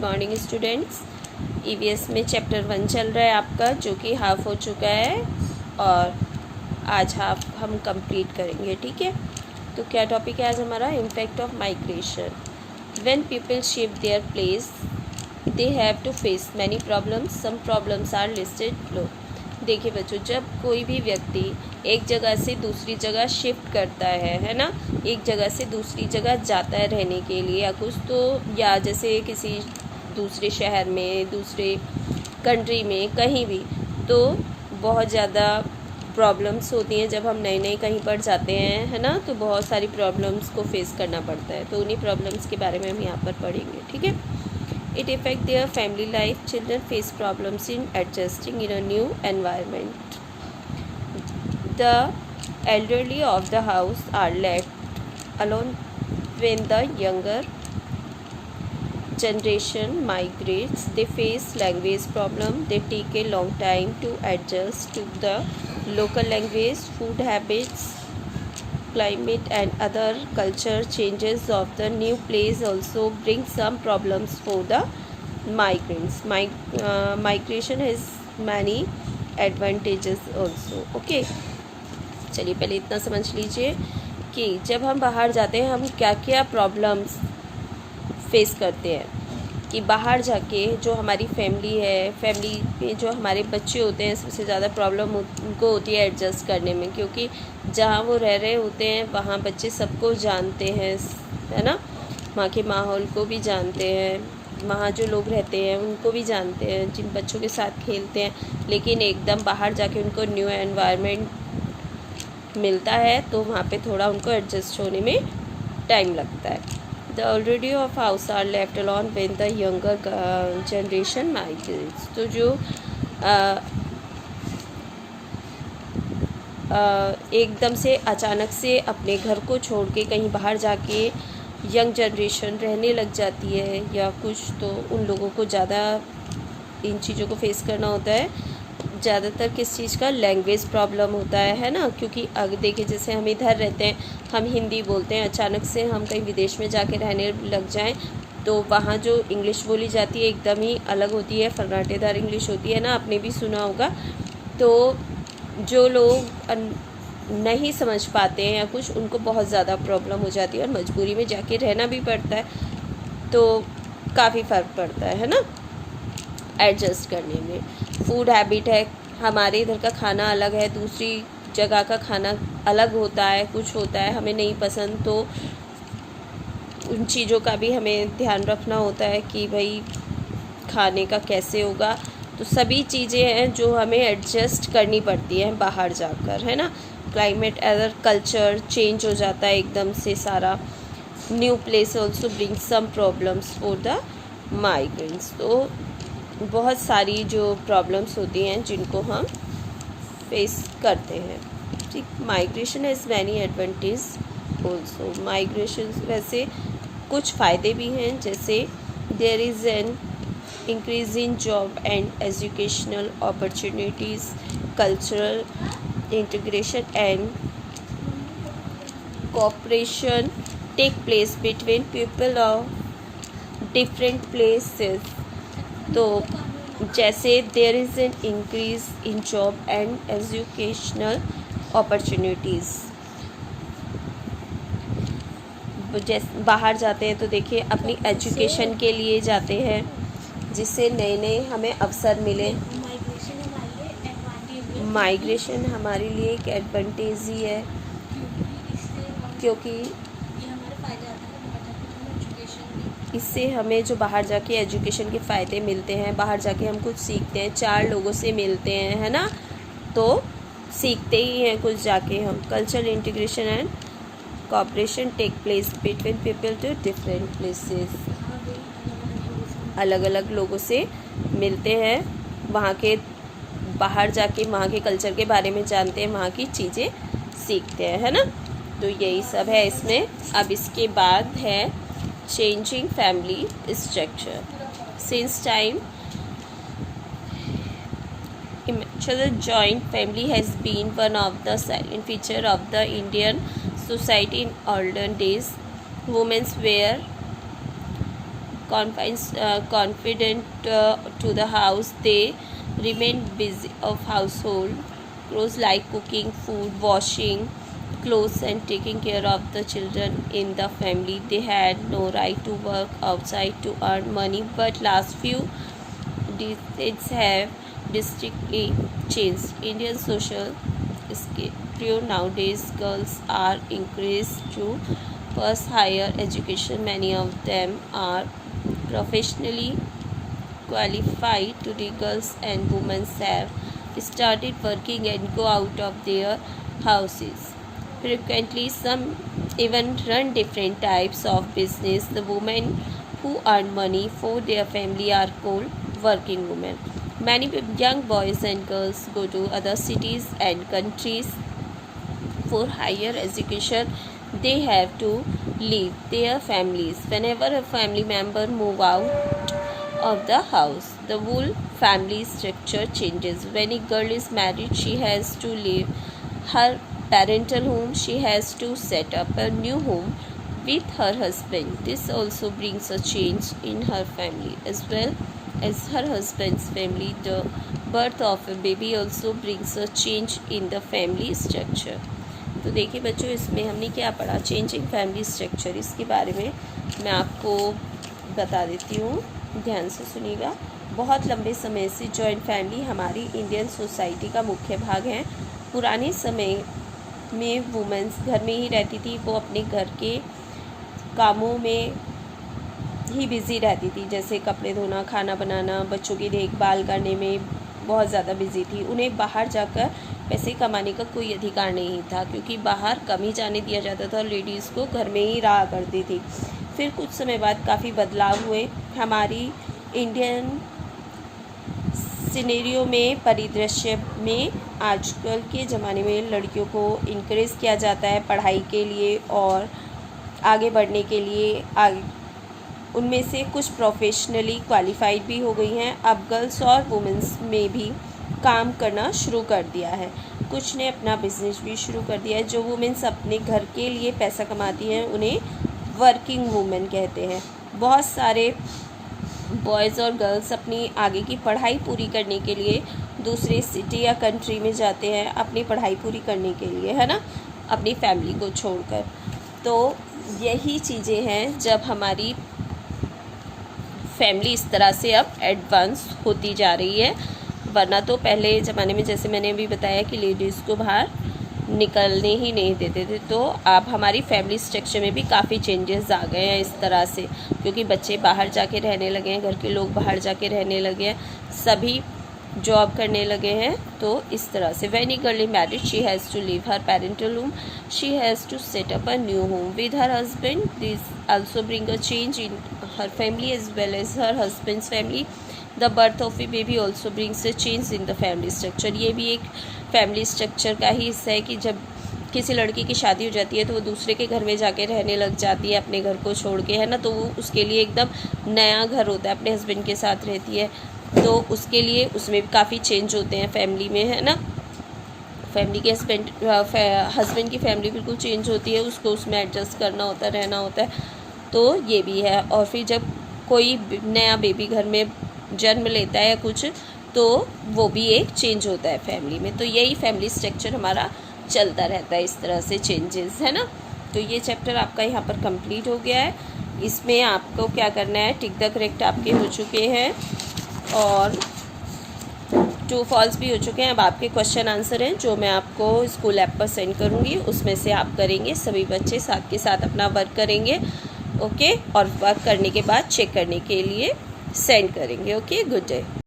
Morning students. EVS में chapter 1 चल रहा है आपका, जो कि हाफ हो चुका है और आज हाफ हम कंप्लीट करेंगे। ठीक है, तो क्या टॉपिक है आज हमारा? Impact of migration. When people shift their place they have to face many problems, some problems are listed below. देखिए बच्चों, जब कोई भी व्यक्ति एक जगह से दूसरी जगह शिफ्ट करता है ना, एक जगह से दूसरी जगह जाता है रहने के लिए या कुछ, तो या जैसे किसी दूसरे शहर में, दूसरे कंट्री में, कहीं भी, तो बहुत ज़्यादा प्रॉब्लम्स होती हैं। जब हम नए नए कहीं पर जाते हैं, है ना, तो बहुत सारी प्रॉब्लम्स को फेस करना पड़ता है। तो उन्हीं प्रॉब्लम्स के बारे में हम यहाँ पर पढ़ेंगे। ठीक है, it affect their family life. Children face problems in adjusting in a new environment. The elderly of the house are left alone when the younger generation migrates. They face language problem. They take a long time to adjust to the local language, food habits, climate and other culture changes of the new place also bring some problems for the migrants. Migration has many advantages also. Okay, चलिए पहले इतना समझ लीजिए कि जब हम बाहर जाते हैं हम क्या क्या प्रॉब्लम्स फेस करते हैं। कि बाहर जाके जो हमारी फैमिली है, फैमिली में जो हमारे बच्चे होते हैं, सबसे ज़्यादा प्रॉब्लम उनको होती है एडजस्ट करने में, क्योंकि जहाँ वो रह रहे होते हैं वहाँ बच्चे सबको जानते हैं, है ना, वहाँ के माहौल को भी जानते हैं, वहाँ जो लोग रहते हैं उनको भी जानते हैं, जिन बच्चों के साथ खेलते हैं। लेकिन एकदम बाहर जाके उनको न्यू एनवायरनमेंट मिलता है तो वहाँ पे थोड़ा उनको एडजस्ट होने में टाइम लगता है। The elderly of house are left alone when the younger generation migrates. तो जो एकदम से अचानक से अपने घर को छोड़ के कहीं बाहर जाके यंग जनरेशन रहने लग जाती है या कुछ, तो उन लोगों को ज़्यादा इन चीज़ों को फेस करना होता है। ज़्यादातर किस चीज़ का? लैंग्वेज प्रॉब्लम होता है ना, क्योंकि अगर देखिए जैसे हम इधर रहते हैं, हम हिंदी बोलते हैं, अचानक से हम कहीं विदेश में जाके रहने लग जाएं तो वहाँ जो इंग्लिश बोली जाती है एकदम ही अलग होती है, फर्राटेदार इंग्लिश होती है ना, आपने भी सुना होगा। तो जो लोग नहीं समझ पाते हैं या कुछ, उनको बहुत ज़्यादा प्रॉब्लम हो जाती है और मजबूरी में जाके रहना भी पड़ता है, तो काफ़ी फ़र्क पड़ता है ना एडजस्ट करने में। फूड हैबिट है, हमारे इधर का खाना अलग है, दूसरी जगह का खाना अलग होता है, कुछ होता है हमें नहीं पसंद, तो उन चीज़ों का भी हमें ध्यान रखना होता है कि भाई खाने का कैसे होगा। तो सभी चीज़ें हैं जो हमें एडजस्ट करनी पड़ती हैं बाहर जाकर, है ना। क्लाइमेट अदर कल्चर चेंज हो जाता है एकदम से सारा। New place also bring some problems for the migrants. तो बहुत सारी जो प्रॉब्लम्स होती हैं जिनको हम फेस करते हैं। ठीक, migration has many advantage also. Migration वैसे कुछ फ़ायदे भी हैं, जैसे there is an increase in job and educational opportunities, cultural integration and cooperation take place between people of different places. तो जैसे there is an increase in job and educational opportunities, जैसे बाहर जाते हैं तो देखिए अपनी एजुकेशन के लिए जाते हैं, जिससे नए नए हमें अवसर मिले। माइग्रेशन हमारे लिए एक एडवांटेज ही है, क्योंकि इससे हमें जो बाहर जाके एजुकेशन के फ़ायदे मिलते हैं, बाहर जाके हम कुछ सीखते हैं, 4 लोगों से मिलते हैं, है ना, तो सीखते ही हैं कुछ जाके हम। Cultural integration and cooperation take place between people to different places. अलग अलग लोगों से मिलते हैं, वहाँ के बाहर जाके वहाँ के कल्चर के बारे में जानते हैं, वहाँ की चीज़ें सीखते हैं, है ना। तो यही सब है इसमें। अब इसके बाद है changing family structure. Since time immediate joint family has been one of the silent feature of the Indian society in olden days. Women were confident to the house. They remained busy of household chores like cooking food, washing clothes and taking care of the children in the family. They had no right to work outside to earn money, but last few decades have distinctly changed Indian social scenario. Nowadays girls are encouraged to pursue higher education. Many of them are professionally qualified. Today girls and women have started working and go out of their houses. Frequently some even run different types of business. The women who earn money for their family are called working women. Many young boys and girls go to other cities and countries for higher education. They have to leave their families. Whenever a family member move out of the house, the whole family structure changes. When a girl is married, she has to leave her parental home. She has to set up a new home with her husband. This also brings a change in her family as well as her husband's family. The birth of a baby also brings a change in the family structure. तो देखिए बच्चों, इसमें हमने क्या पढ़ा, changing family structure. इसके बारे में मैं आपको बता देती हूँ, ध्यान से सुनिएगा। बहुत लंबे समय से जॉइंट फैमिली हमारी इंडियन सोसाइटी का मुख्य भाग है। पुराने समय में वुमेन्स घर में ही रहती थी, वो अपने घर के कामों में ही बिज़ी रहती थी, जैसे कपड़े धोना, खाना बनाना, बच्चों की देखभाल करने में बहुत ज़्यादा बिज़ी थी। उन्हें बाहर जाकर पैसे कमाने का कोई अधिकार नहीं था, क्योंकि बाहर कम ही जाने दिया जाता था और लेडीज़ को घर में ही रहा करती थी। फिर कुछ समय बाद काफ़ी बदलाव हुए हमारी इंडियन सिनेरियो में, परिदृश्य में। आजकल के ज़माने में लड़कियों को इनकरेज किया जाता है पढ़ाई के लिए और आगे बढ़ने के लिए। उनमें से कुछ प्रोफेशनली क्वालिफाइड भी हो गई हैं। अब गर्ल्स और वुमेन्स में भी काम करना शुरू कर दिया है। कुछ ने अपना बिजनेस भी शुरू कर दिया है। जो वुमेन्स अपने घर के लिए पैसा कमाती हैं उन्हें वर्किंग वुमेन कहते हैं। बहुत सारे बॉयज़ और गर्ल्स अपनी आगे की पढ़ाई पूरी करने के लिए दूसरे सिटी या कंट्री में जाते हैं, अपनी पढ़ाई पूरी करने के लिए, है ना, अपनी फैमिली को छोड़कर। तो यही चीज़ें हैं जब हमारी फैमिली इस तरह से अब एडवांस होती जा रही है। वरना तो पहले ज़माने में, जैसे मैंने अभी बताया, कि लेडीज़ को बाहर निकलने ही नहीं देते थे। तो अब हमारी फैमिली स्ट्रक्चर में भी काफ़ी चेंजेस आ गए हैं इस तरह से, क्योंकि बच्चे बाहर जाके रहने लगे हैं, घर के लोग बाहर जाके रहने लगे हैं, सभी जॉब करने लगे हैं। तो इस तरह से when a girl is married, she has to leave her parental home, she has to set up a new home with her husband. This also bring a change in her family as well as her husband's family. The birth of a baby also brings a change in the family structure. ये भी एक family structure का ही हिस्सा है कि जब किसी लड़की की शादी हो जाती है तो वो दूसरे के घर में जाके रहने लग जाती है अपने घर को छोड़ के, है ना। तो वो उसके लिए एकदम नया घर होता है, अपने हस्बैंड के साथ रहती है, तो उसके लिए उसमें भी काफ़ी चेंज होते हैं फैमिली में, है ना। फैमिली के हस्बैंड की फैमिली बिल्कुल चेंज होती है, उसको उसमें एडजस्ट करना होता है, रहना होता है। तो ये भी है। और फिर जब कोई नया बेबी घर में जन्म लेता है कुछ, तो वो भी एक चेंज होता है फैमिली में। तो यही फैमिली स्ट्रक्चर हमारा चलता रहता है, इस तरह से चेंजेस, है ना। तो ये चैप्टर आपका यहाँ पर कंप्लीट हो गया है। इसमें आपको क्या करना है, टिक द करेक्ट आपके हो चुके हैं और ट्रू फॉल्स भी हो चुके हैं। अब आपके क्वेश्चन आंसर हैं जो मैं आपको स्कूल ऐप पर सेंड करूँगी, उसमें से आप करेंगे। सभी बच्चे साथ के साथ अपना वर्क करेंगे, ओके। और वर्क करने के बाद चेक करने के लिए सेंड करेंगे, ओके। Good day.